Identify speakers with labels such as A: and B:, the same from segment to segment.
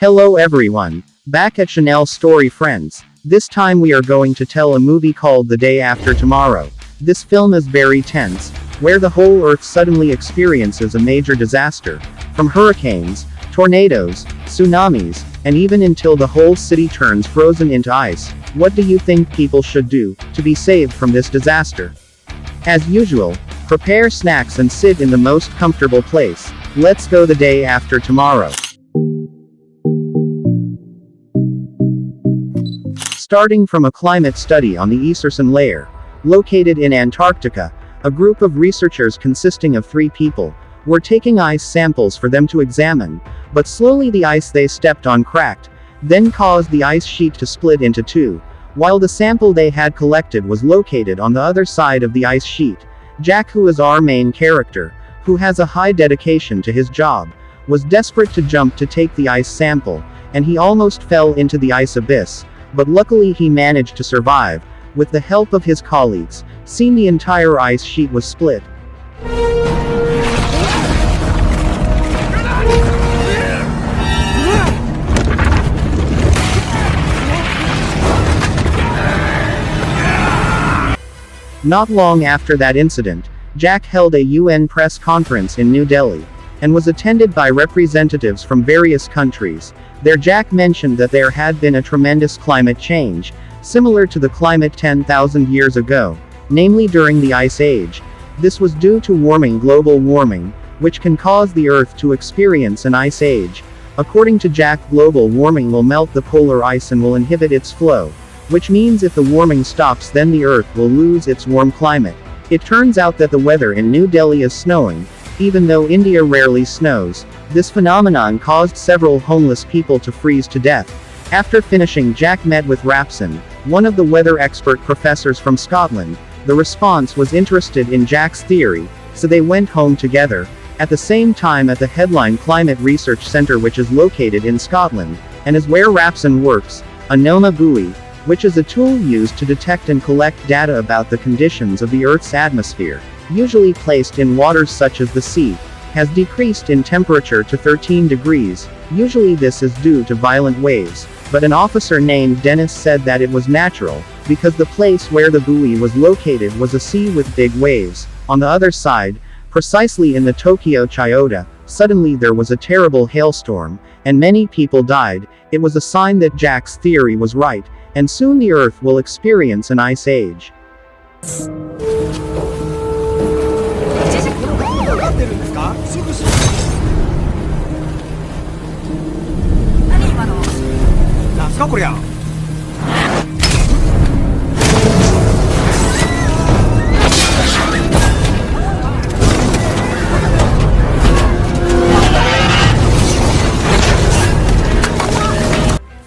A: Hello everyone. Back at Chanel Story Friends. This time we are going to tell a movie called The Day After Tomorrow. This film is very tense, where the whole earth suddenly experiences a major disaster, from hurricanes, tornadoes, tsunamis, and even until the whole city turns frozen into ice. What do you think people should do to be saved from this disaster? As usual, prepare snacks and sit in the most comfortable place. Let's go. The Day After Tomorrow. Starting from a climate study on the Eserson layer, located in Antarctica, a group of researchers consisting of 3 people were taking ice samples for them to examine, but slowly the ice they stepped on cracked, then caused the ice sheet to split into 2, while the sample they had collected was located on the other side of the ice sheet. Jack, who is our main character, who has a high dedication to his job, was desperate to jump to take the ice sample, and he almost fell into the ice abyss, but luckily he managed to survive. With the help of his colleagues, soon the entire ice sheet was split. Not long after that incident, Jack held a UN press conference in New Delhi, and was attended by representatives from various countries. There Jack mentioned that there had been a tremendous climate change, similar to the climate 10,000 years ago, namely during the Ice Age. This was due to global warming, which can cause the Earth to experience an ice age. According to Jack, global warming will melt the polar ice and will inhibit its flow, which means if the warming stops, then the Earth will lose its warm climate. It turns out that the weather in New Delhi is snowing, even though India rarely snows. This phenomenon caused several homeless people to freeze to death. After finishing, Jack met with Rapson, one of the weather expert professors from Scotland. The response was interested in Jack's theory, so they went home together. At the same time, at the Headline Climate Research Centre, which is located in Scotland, and is where Rapson works, a NOMA buoy, which is a tool used to detect and collect data about the conditions of the Earth's atmosphere, usually placed in waters such as the sea, has decreased in temperature to 13 degrees. Usually this is due to violent waves, but an officer named Dennis said that it was natural, because the place where the buoy was located was a sea with big waves. On the other side, precisely in the Tokyo Chiyoda, suddenly there was a terrible hailstorm, and many people died. It was a sign that Jack's theory was right, and soon the Earth will experience an ice age.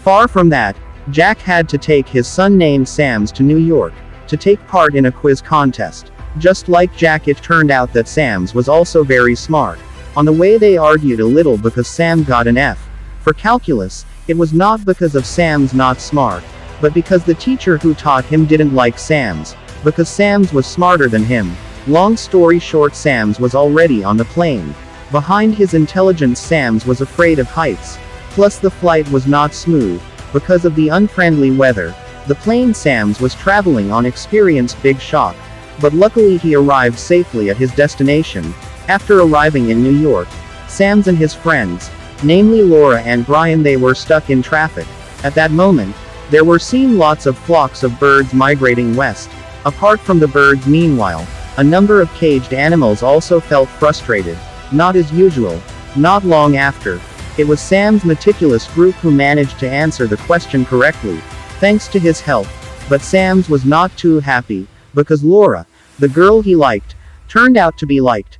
A: Far from that, Jack had to take his son named Sam's to New York, to take part in a quiz contest. Just like Jack, it turned out that Sam's was also very smart. On the way they argued a little because Sam got an F for calculus. It was not because of Sam's not smart, but because the teacher who taught him didn't like Sam's, because Sam's was smarter than him. Long story short, Sam's was already on the plane. Behind his intelligence, Sam's was afraid of heights. Plus the flight was not smooth, because of the unfriendly weather. The plane Sam's was traveling on experienced big shock, but luckily he arrived safely at his destination. After arriving in New York, Sam's and his friends, namely Laura and Brian, they were stuck in traffic. At that moment, there were seen lots of flocks of birds migrating west. Apart from the birds, meanwhile, a number of caged animals also felt frustrated. Not as usual. Not long after, it was Sam's meticulous group who managed to answer the question correctly, thanks to his help. But Sam's was not too happy, because Laura, the girl he liked, turned out to be liked.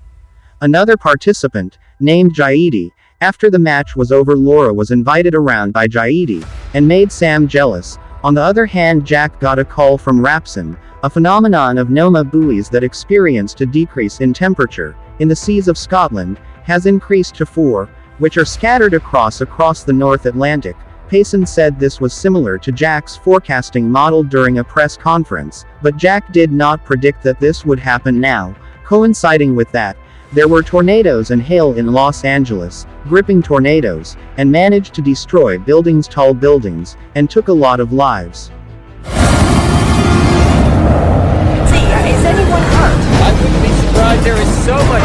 A: Another participant, named Jaidi, after the match was over, Laura was invited around by Jaidi, and made Sam jealous. On the other hand, Jack got a call from Rapson, a phenomenon of NOMA buoys that experienced a decrease in temperature, in the seas of Scotland, has increased to 4, which are scattered across the North Atlantic. Payson said this was similar to Jack's forecasting model during a press conference, but Jack did not predict that this would happen now. Coinciding with that, There were tornadoes and hail in Los Angeles, gripping tornadoes, and managed to destroy tall buildings, and took a lot of lives.
B: Is anyone hurt?
C: I wouldn't be surprised. There is so much.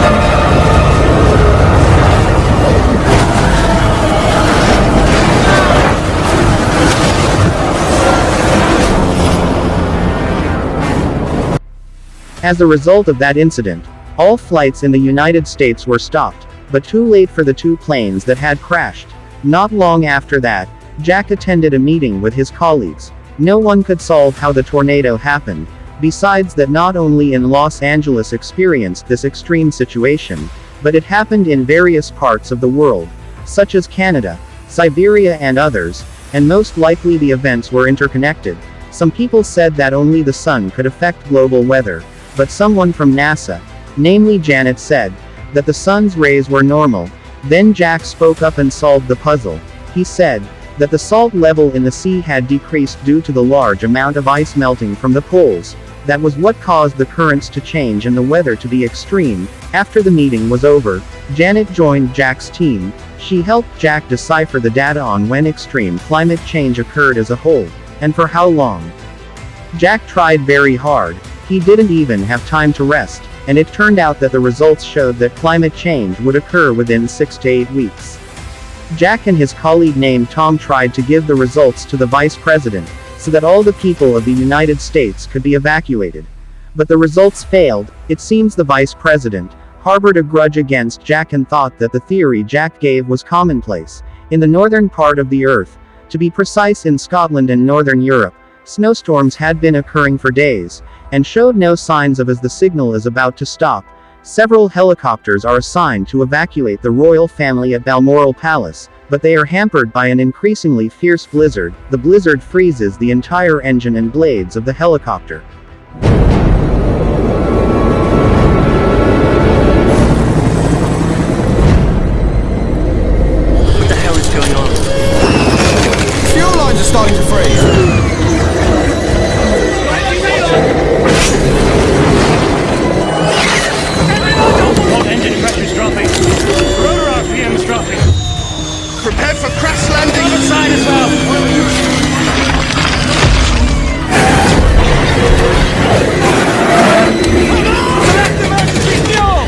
A: As a result of that incident, all flights in the United States were stopped, but too late for the 2 planes that had crashed. Not long after that, Jack attended a meeting with his colleagues. No one could solve how the tornado happened, besides that not only in Los Angeles experienced this extreme situation, but it happened in various parts of the world, such as Canada, Siberia and others, and most likely the events were interconnected. Some people said that only the sun could affect global weather, but someone from NASA, namely Janet, said that the sun's rays were normal. Then Jack spoke up and solved the puzzle. He said that the salt level in the sea had decreased due to the large amount of ice melting from the poles. That was what caused the currents to change and the weather to be extreme. After the meeting was over, Janet joined Jack's team. She helped Jack decipher the data on when extreme climate change occurred as a whole, and for how long. Jack tried very hard. He didn't even have time to rest, and it turned out that the results showed that climate change would occur within 6 to 8 weeks. Jack and his colleague named Tom tried to give the results to the vice president, so that all the people of the United States could be evacuated. But the results failed. It seems the vice president harbored a grudge against Jack and thought that the theory Jack gave was commonplace. In the northern part of the Earth, to be precise in Scotland and northern Europe, snowstorms had been occurring for days, and showed no signs of as the signal is about to stop. Several helicopters are assigned to evacuate the royal family at Balmoral Palace, but they are hampered by an increasingly fierce blizzard. The blizzard freezes the entire engine and blades of the helicopter.
C: What the hell is going on?
D: Fuel lines are starting to freeze.
E: Engine pressure's dropping. Rotor RPM's dropping.
D: Prepare for crash landing.
E: Other side as well. Select emergency fuel!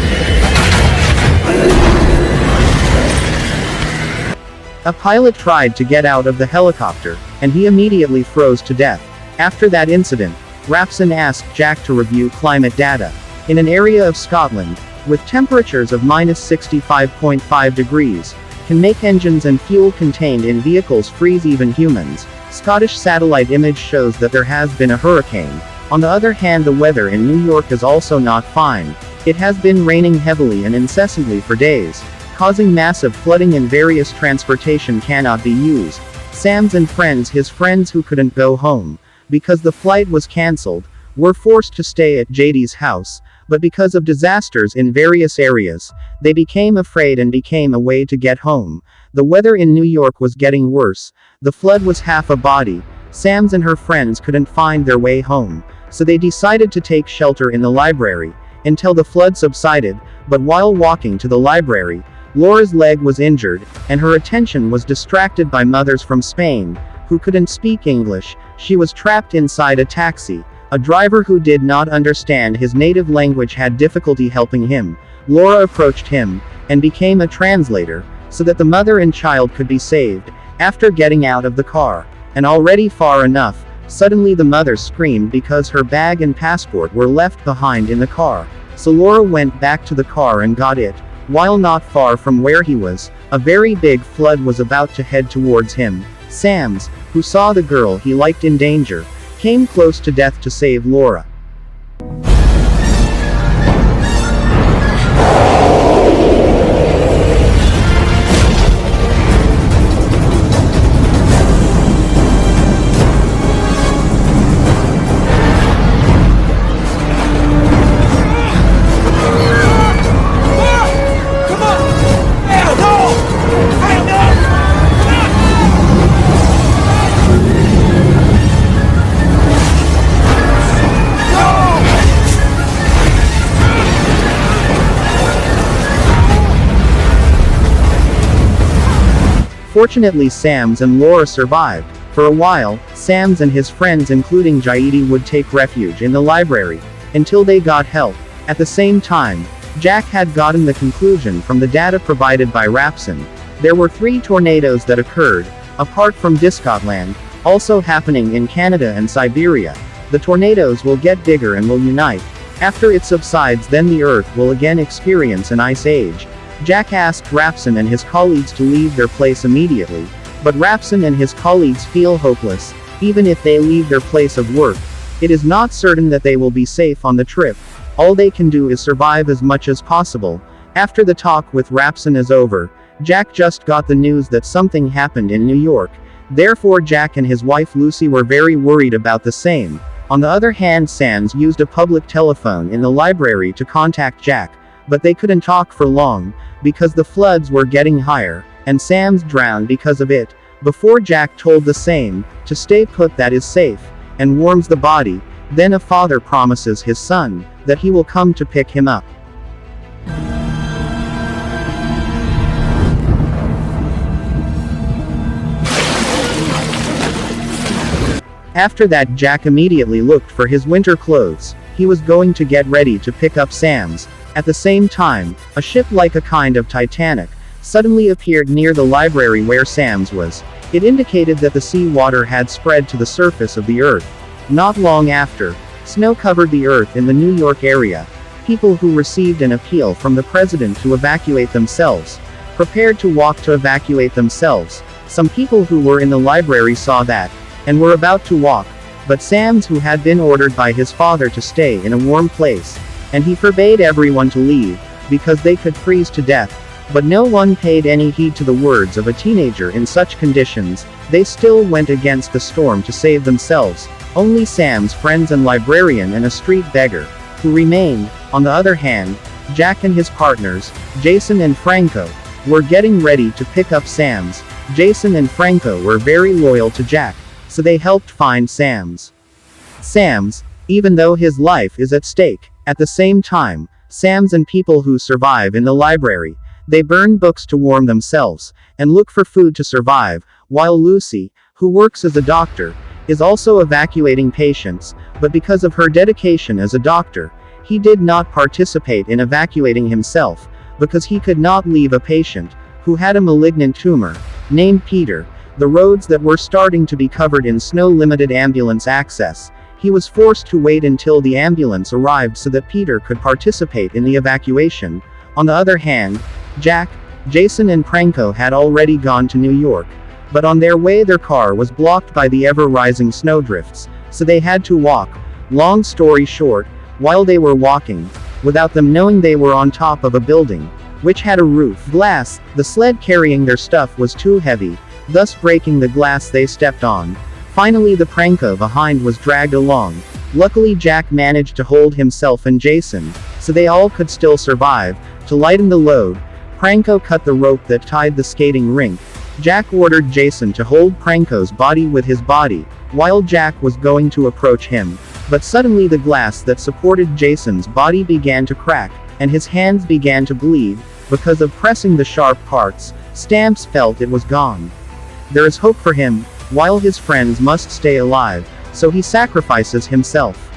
A: A pilot tried to get out of the helicopter, and he immediately froze to death. After that incident, Rapson asked Jack to review climate data. In an area of Scotland, with temperatures of -65.5 degrees, can make engines and fuel contained in vehicles freeze even humans. Scottish satellite image shows that there has been a hurricane. On the other hand, the weather in New York is also not fine. It has been raining heavily and incessantly for days, causing massive flooding and various transportation cannot be used. Sam's and friends, his friends who couldn't go home because the flight was cancelled, were forced to stay at JD's house, but because of disasters in various areas, they became afraid and became a way to get home. The weather in New York was getting worse. The flood was half a body. Sam's and her friends couldn't find their way home, so they decided to take shelter in the library until the flood subsided. But while walking to the library, Laura's leg was injured, and her attention was distracted by mothers from Spain, who couldn't speak English. She was trapped inside a taxi. A driver who did not understand his native language had difficulty helping him. Laura approached him, and became a translator, so that the mother and child could be saved. After getting out of the car, and already far enough, suddenly the mother screamed because her bag and passport were left behind in the car. So Laura went back to the car and got it. While not far from where he was, a very big flood was about to head towards him. Sam's, who saw the girl he liked in danger, came close to death to save Laura. Fortunately, Sams and Laura survived. For a while, Sams and his friends including Jaidi would take refuge in the library, until they got help. At the same time, Jack had gotten the conclusion from the data provided by Rapson. There were 3 tornadoes that occurred, apart from Scotland, also happening in Canada and Siberia. The tornadoes will get bigger and will unite. After it subsides, then the Earth will again experience an ice age. Jack asked Rapson and his colleagues to leave their place immediately, but Rapson and his colleagues feel hopeless. Even if they leave their place of work, it is not certain that they will be safe on the trip. All they can do is survive as much as possible. After the talk with Rapson is over, Jack just got the news that something happened in New York. Therefore, Jack and his wife Lucy were very worried about the same. On the other hand, Sams used a public telephone in the library to contact Jack, but they couldn't talk for long, because the floods were getting higher, and Sams drowned because of it. Before Jack told the same, to stay put, that is safe, and warms the body. Then a father promises his son, that he will come to pick him up. After that, Jack immediately looked for his winter clothes. He was going to get ready to pick up Sams. At the same time, a ship like a kind of Titanic suddenly appeared near the library where Sams was. It indicated that the sea water had spread to the surface of the Earth. Not long after, snow covered the Earth in the New York area. People who received an appeal from the president to evacuate themselves prepared to walk to evacuate themselves. Some people who were in the library saw that, and were about to walk, but Sams, who had been ordered by his father to stay in a warm place, and he forbade everyone to leave, because they could freeze to death. But no one paid any heed to the words of a teenager in such conditions. They still went against the storm to save themselves. Only Sam's friends and librarian and a street beggar, who remained. On the other hand, Jack and his partners, Jason and Franco, were getting ready to pick up Sams. Jason and Franco were very loyal to Jack, so they helped find Sams, even though his life is at stake. At the same time, Sams and people who survive in the library, they burn books to warm themselves, and look for food to survive, while Lucy, who works as a doctor, is also evacuating patients, but because of her dedication as a doctor, he did not participate in evacuating himself, because he could not leave a patient, who had a malignant tumor, named Peter. The roads that were starting to be covered in snow limited ambulance access. He was forced to wait until the ambulance arrived so that Peter could participate in the evacuation. On the other hand, Jack, Jason and Franco had already gone to New York, but on their way their car was blocked by the ever-rising snowdrifts, so they had to walk. Long story short, while they were walking, without them knowing, they were on top of a building, which had a roof glass. The sled carrying their stuff was too heavy, thus breaking the glass they stepped on. Finally, the Franco behind was dragged along. Luckily, Jack managed to hold himself and Jason, so they all could still survive. To lighten the load, Franco cut the rope that tied the skating rink. Jack ordered Jason to hold Franco's body with his body, while Jack was going to approach him. But suddenly the glass that supported Jason's body began to crack, and his hands began to bleed. Because of pressing the sharp parts, Stamps felt it was gone. There is hope for him, while his friends must stay alive, so he sacrifices himself.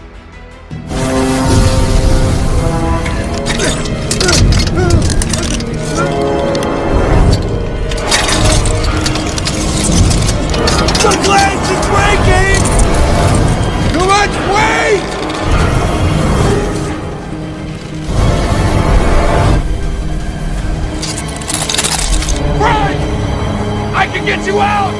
D: The glass is breaking! Too much weight!
E: Frank! I can get you out!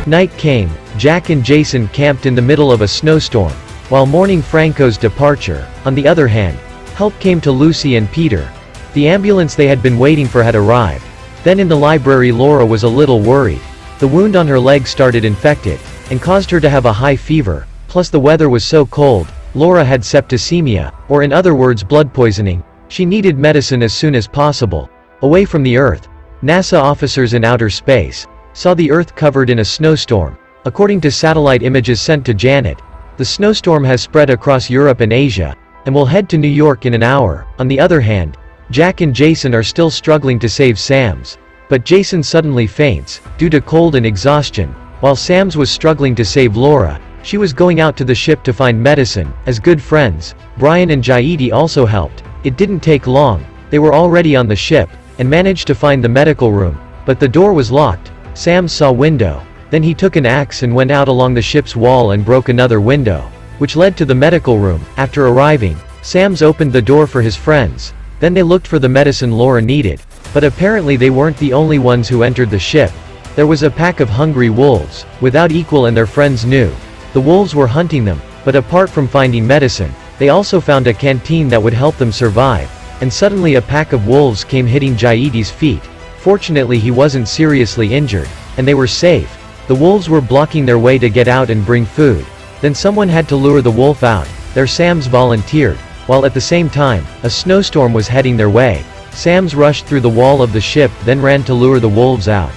F: Night came. Jack and Jason camped in the middle of a snowstorm, while mourning Franco's departure. On the other hand, help came to Lucy and Peter. The ambulance they had been waiting for had arrived. Then in the library, Laura was a little worried. The wound on her leg started infected, and caused her to have a high fever, plus the weather was so cold. Laura had septicemia, or in other words blood poisoning. She needed medicine as soon as possible. Away from the Earth, NASA officers in outer space saw the Earth covered in a snowstorm. According to satellite images sent to Janet, the snowstorm has spread across Europe and Asia, and will head to New York in an hour. On the other hand, Jack and Jason are still struggling to save Sam's. But Jason suddenly faints, due to cold and exhaustion, while Sam's was struggling to save Laura. She was going out to the ship to find medicine. As good friends, Brian and Jaidi also helped. It didn't take long, they were already on the ship, and managed to find the medical room, but the door was locked. Sam saw window. Then he took an axe and went out along the ship's wall and broke another window, which led to the medical room. After arriving, Sam's opened the door for his friends. Then they looked for the medicine Laura needed, but apparently they weren't the only ones who entered the ship. There was a pack of hungry wolves, without equal, and their friends knew. The wolves were hunting them, but apart from finding medicine, they also found a canteen that would help them survive. And suddenly a pack of wolves came hitting Jaidi's feet. Fortunately he wasn't seriously injured, and they were safe. The wolves were blocking their way to get out and bring food. Then someone had to lure the wolf out. There Sam's volunteered, while at the same time, a snowstorm was heading their way. Sam's rushed through the wall of the ship, then ran to lure the wolves out.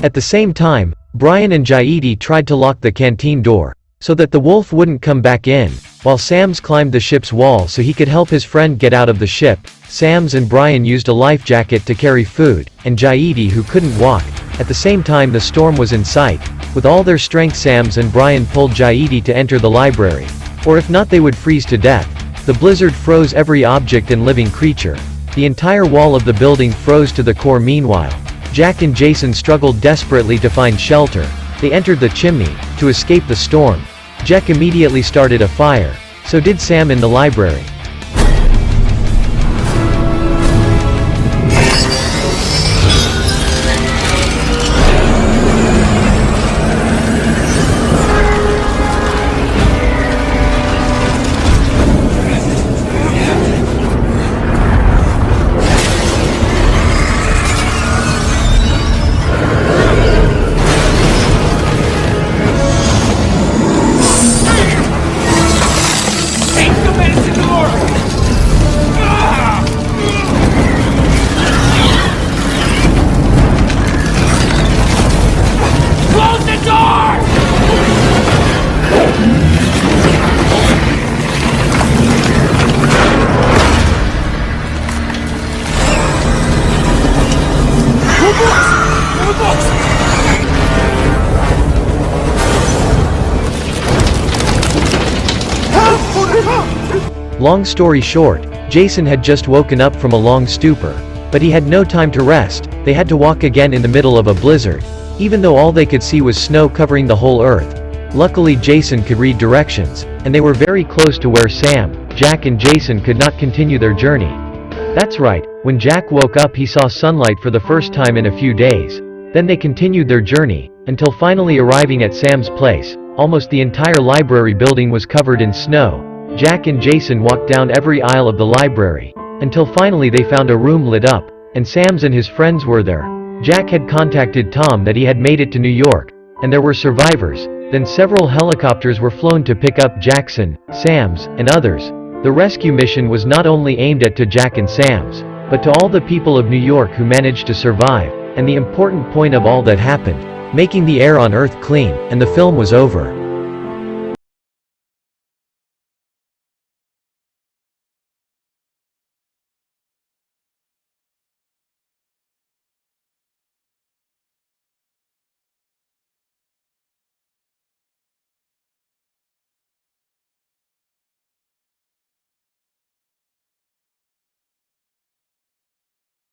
F: At the same time, Brian and Jaidi tried to lock the canteen door, so that the wolf wouldn't come back in, while Sam's climbed the ship's wall so he could help his friend get out of the ship. Sam's and Brian used a life jacket to carry food, and Jaidi, who couldn't walk. At the same time the storm was in sight. With all their strength Sam's and Brian pulled Jaidi to enter the library. Or if not they would freeze to death. The blizzard froze every object and living creature. The entire wall of the building froze to the core. Meanwhile, Jack and Jason struggled desperately to find shelter. They entered the chimney, to escape the storm. Jack immediately started a fire. So did Sam in the library. Long story short, Jason had just woken up from a long stupor. But he had no time to rest. They had to walk again in the middle of a blizzard, even though all they could see was snow covering the whole earth. Luckily Jason could read directions, and they were very close to where Sam, Jack and Jason could not continue their journey. That's right, when Jack woke up he saw sunlight for the first time in a few days. Then they continued their journey, until finally arriving at Sam's place. Almost the entire library building was covered in snow. Jack and Jason walked down every aisle of the library, until finally they found a room lit up, and Sam's and his friends were there. Jack had contacted Tom that he had made it to New York, and there were survivors. Then several helicopters were flown to pick up Jackson, Sam's, and others. The rescue mission was not only aimed at to Jack and Sam's, but to all the people of New York who managed to survive, and the important point of all that happened, making the air on Earth clean, and the film was over.